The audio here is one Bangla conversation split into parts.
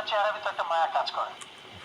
চেহারার ভিতর একটা মায়া কাজ করে।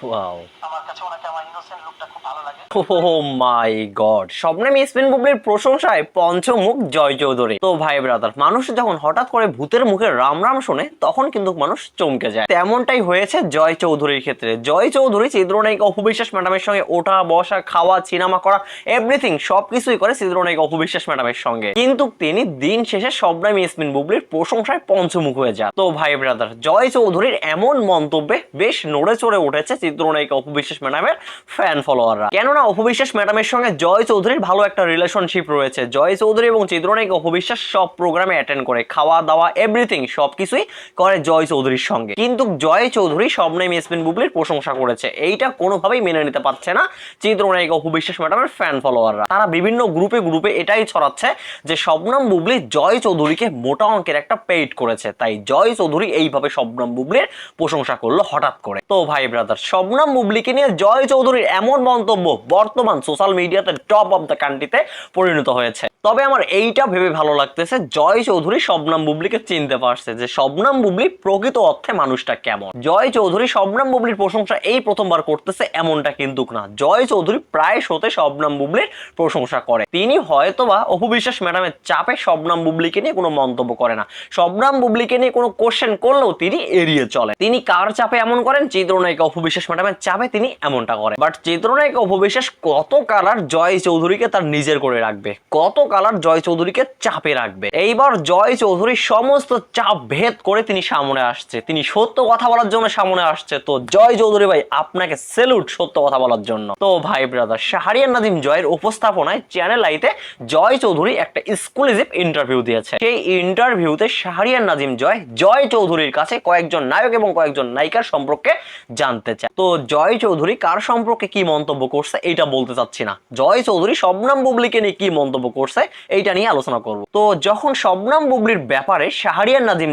ওয়াও, আমার কাছে ওনাকে আমার ইনোসেন্ট লুকটা খুব ভালো লাগে। ও মাই গড, শবনম ইয়াসমিন বুবলির প্রশংসায় পঞ্চমুখ জয় চৌধুরী। তো ভাই ব্রাদার, মানুষ যখন হঠাৎ করে ভূতের মুখে রাম রাম শোনে তখন কিন্তু মানুষ চমকে যায়। তেমনটাই হয়েছে জয় চৌধুরীর ক্ষেত্রে। জয় চৌধুরী চিত্রনায়িকা অপু বিশ্বাস ম্যাডামের সঙ্গে ওঠা বসা, খাওয়া, সিনেমা করা, এভরিথিং সবকিছুই করে চিত্রনায়িকা অপু বিশ্বাস ম্যাডামের সঙ্গে। কিন্তু তিনি দিন শেষে শবনম ইয়াসমিন বুবলির প্রশংসায় পঞ্চমুখ হয়ে যায়। তো ভাই ব্রাদার, জয় চৌধুরীর এমন মন্তব্যে বেশ নড়ে চড়ে উঠেছে চিত্রনায়িকা অপু বিশ্বাস ম্যাডামের ফ্যান ফলোয়াররা। কেননা অপু বিশ্বাস ম্যাডামের সঙ্গে জয় চৌধুরীর ভালো একটা রিলেশনশিপ রয়েছে। জয় চৌধুরী এবং চিত্রনায়িকা অপু বিশ্বাস সব প্রোগ্রামে অ্যাটেন্ড করে, খাওয়া দাওয়া এভরিথিং সবকিছুই করে জয় চৌধুরীর সঙ্গে। কিন্তু জয় চৌধুরী শবনম ইয়াসমিন বুবলির প্রশংসা করেছে, এইটা কোনোভাবেই মেনে নিতে পারছে না চিত্রনায়িকা অপু বিশ্বাস ম্যাডামের ফ্যান ফলোয়াররা। তারা বিভিন্ন গ্রুপে গ্রুপে এটাই ছড়াচ্ছে যে শবনম বুবলি জয় চৌধুরীকে মোটা অঙ্কের একটা পেইড করেছে, তাই জয় চৌধুরী এইভাবে শবনম বুবলির প্রশংসা করলো হঠাৎ করে। তো ভাই ব্রাদার, শবনম বুবলিকে নিয়ে জয় চৌধুরীর এমন মন্তব্য বর্তমান সোশ্যাল মিডিয়াতে টপ অফ দ্য কান্ট্রিতে পরিণত হয়েছে। তবে আমার এইটা ভেবে ভালো লাগতেছে, জয় চৌধুরী শবনম বুবলিকে চিনতে পারছে যে শবনম বুবলি প্রকৃত অর্থে মানুষটা কেমন। জয় চৌধুরী শবনম বুবলির প্রশংসা এই প্রথমবার করতেছে এমনটা কিন্তু না। জয় চৌধুরী প্রায় শোতে শবনম বুবলির প্রশংসা করে। তিনি হয়তোবা অপু বিশ্বাস ম্যাডামের চাপে শবনম বুবলিকে নিয়ে কোনো মন্তব্য করে না, শবনম বুবলিকে নিয়ে কোনো কোশ্চেন করলেও তিনি এড়িয়ে চলে। তিনি কার চাপে এমন করেন? চিত্রনায়িকা অপু বিশ্বাস ম্যাডামের চাপে তিনি এমনটা করেন। বাট চিত্রনায়িকা অপু বিশ্বাস কত কালার জয় চৌধুরীকে তার নিজের করে রাখবে, কত কালার জয় চৌধুরীকে চাপে রাখবে। এইবার জয় চৌধুরী সমস্ত চাপ ভেদ করে তিনি সামনে আসছে, তিনি সত্য কথা বলার জন্য সামনে আসছে। তো জয় চৌধুরী ভাই, আপনাকে স্যালুট সত্য কথা বলার জন্য। তো ভাই ব্রাদার, শাহরিয়ার নাজিম জয়ের উপস্থাপনায় চ্যানেল আইতে জয় চৌধুরী একটা এক্সক্লুসিভ ইন্টারভিউ দিয়েছে। সেই ইন্টারভিউতে শাহরিয়ার নাজিম জয় চৌধুরীর কাছে কয়েকজন নায়ক এবং কয়েকজন নায়িকার সম্পর্কে জানতে চায়। তো জয় চৌধুরী কার সম্পর্কে কি মন্তব্য করছে এইটা বলতে চাচ্ছি না, জয় চৌধুরী শবনম বুবলিকে নিয়ে কি মন্তব্য করছে এইটা নিয়ে আলোচনা করব। তো যখন শবনম বুবলির ব্যাপারে শাহরিয়ার নাজিম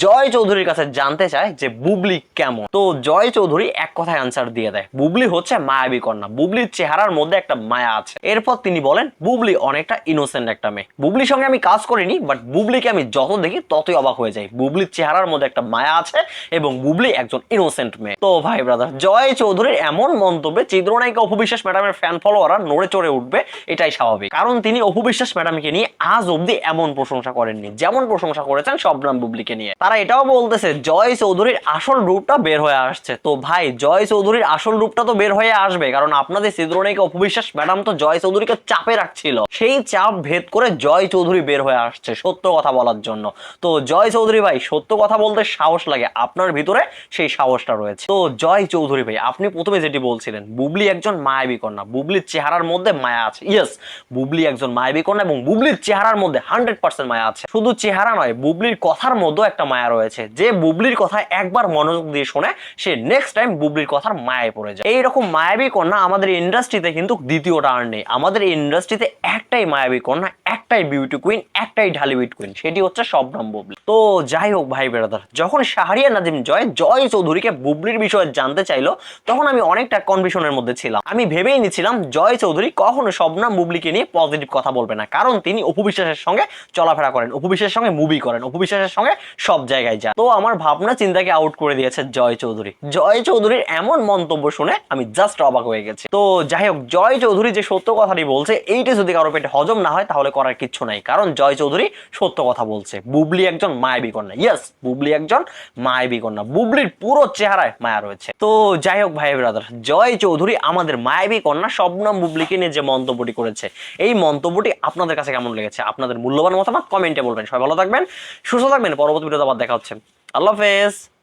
জয় চৌধুরীর কাছে জানতে চায় যে বুবলি কেমন, তো জয় চৌধুরী এক কথায় আনসার দিয়ে দেয়, বুবলি হচ্ছে মায়াবী কন্যা, বুবলির চেহারার মধ্যে একটা মায়া আছে। এরপর তিনি বলেন বুবলি অনেকটা ইনোসেন্ট একটা মেয়ে, বুবলির সঙ্গে আমি কাজ করিনি বাট বুবলিকে আমি যত দেখি ততই অবাক হয়ে যাই, বুবলির চেহারার মধ্যে একটা মায়া আছে এবং বুবলি একজন ইনোসেন্ট মেয়ে। তো ভাই ব্রাদার, জয় চৌধুরীর এমন মন্তব্যে চিত্রনায়িকা অপু বিশ্বাস ম্যাডামের ফ্যান ফলোয়াররা নড়ে চড়ে উঠবে, এটাই স্বাভাবিক। কারণ তিনি অপু বিশ্বাস ম্যাডামকে নিয়ে আজ অব্দি এমন প্রশংসা করেননি যেমন প্রশংসা করেছেন শবনম বুবলিকে নিয়ে। তারা এটাও বলতেছে জয় চৌধুরীর আসল রূপটা বের হয়ে আসছে। তো ভাই, জয় চৌধুরীর আসল রূপটা তো বের হয়ে আসবে, কারণ আপনাদের চিত্রনায়িকা অপু বিশ্বাস ম্যাডাম তো জয় চৌধুরীকে চাপে রাখছিল, সেই চাপ ভেদ করে জয় চৌধুরী বের হয়ে আসছে সত্য কথা বলার জন্য। তো জয় চৌধুরী ভাই, সত্য কথা বলতে সাহস লাগে, আপনার ভিতরে সেই সাহসটা রয়েছে। তো জয় চৌধুরী ভাই, আপনি প্রথমে যেটি বলছিলেন বুবলি একজন মায়াবী কন্যা, বুবলির চেহারার মধ্যে মায়া আছে। ইয়েস, বুবলি একজন মায়াবী কন্যা এবং বুবলির চেহারার মধ্যে 100% মায়া আছে। শুধু চেহারা নয়, বুবলির কথার মধ্যেও একটা মায়া রয়েছে। যে বুবলির কথা একবার মনোযোগ দিয়ে শোনে সে নেক্সট টাইম বুবলির কথার মায়ায় পড়ে যায়। এইরকম মায়াবী কন্যা আমাদের ইন্ডাস্ট্রিতে কিন্তু দ্বিতীয়টা আর নেই। আমাদের ইন্ডাস্ট্রিতে একটাই মায়াবী কন্যা, একটাই বিউটি কুইন, একটাই ঢালিউড কুইন, সেটি হচ্ছে শবনম বুবলি। তো যাই হোক ভাই ব্রাদার, যখন শাহরিয়ার নাজিম জয় চৌধুরীকে বুবলির বিষয়ে জানতে চাইলো তখন আমি অনেকটা কনফিউশনের মধ্যে ছিলাম। আমি ভেবেই নিছিলাম জয় চৌধুরী কখনো শবনম বুবলিকে নিয়ে পজিটিভ কথা বলবে না, কারণ তিনি অপু বিশ্বাসের সঙ্গে চলাফেরা করেন, অপু বিশ্বাসের সঙ্গে মুভি করেন, অপু বিশ্বাসের সঙ্গে সব জায়গায় যান। তো আমার ভাবনা চিন্তাকে আউট করে দিয়েছে জয় চৌধুরী। জয় চৌধুরীর এমন মন্তব্য শুনে আমি জাস্ট অবাক হয়ে গেছি। তো যাই হোক, জয় চৌধুরী যে সত্য কথাটি বলছে এইটা যদি কারো পেটে হজম না হয় তাহলে করার কিচ্ছু নাই, কারণ জয় চৌধুরী সত্য কথা বলছে। বুবলি একজন মায়াবী কন্যা, ইয়েস, বুবলি একজন মায়াবী কন্যা, বুবলির পুরো চেহারায় মায়া রয়েছে। তো যাই হোক ভাই ব্রাদার, জয় চৌধুরী আমাদের মায়াবী কন্যা শবনম বুবলিকে নিয়ে যে মন্তব্যটি করেছে, এই মন্তব্যটি আপনাদের কাছে কেমন লেগেছে? আপনাদের মূল্যবান মতামত কমেন্টে বলবেন। সবাই ভালো থাকবেন, সুস্থ থাকবেন, পরবর্তী ভিডিওতে আবার দেখা হচ্ছে। আল্লাহ হাফেজ।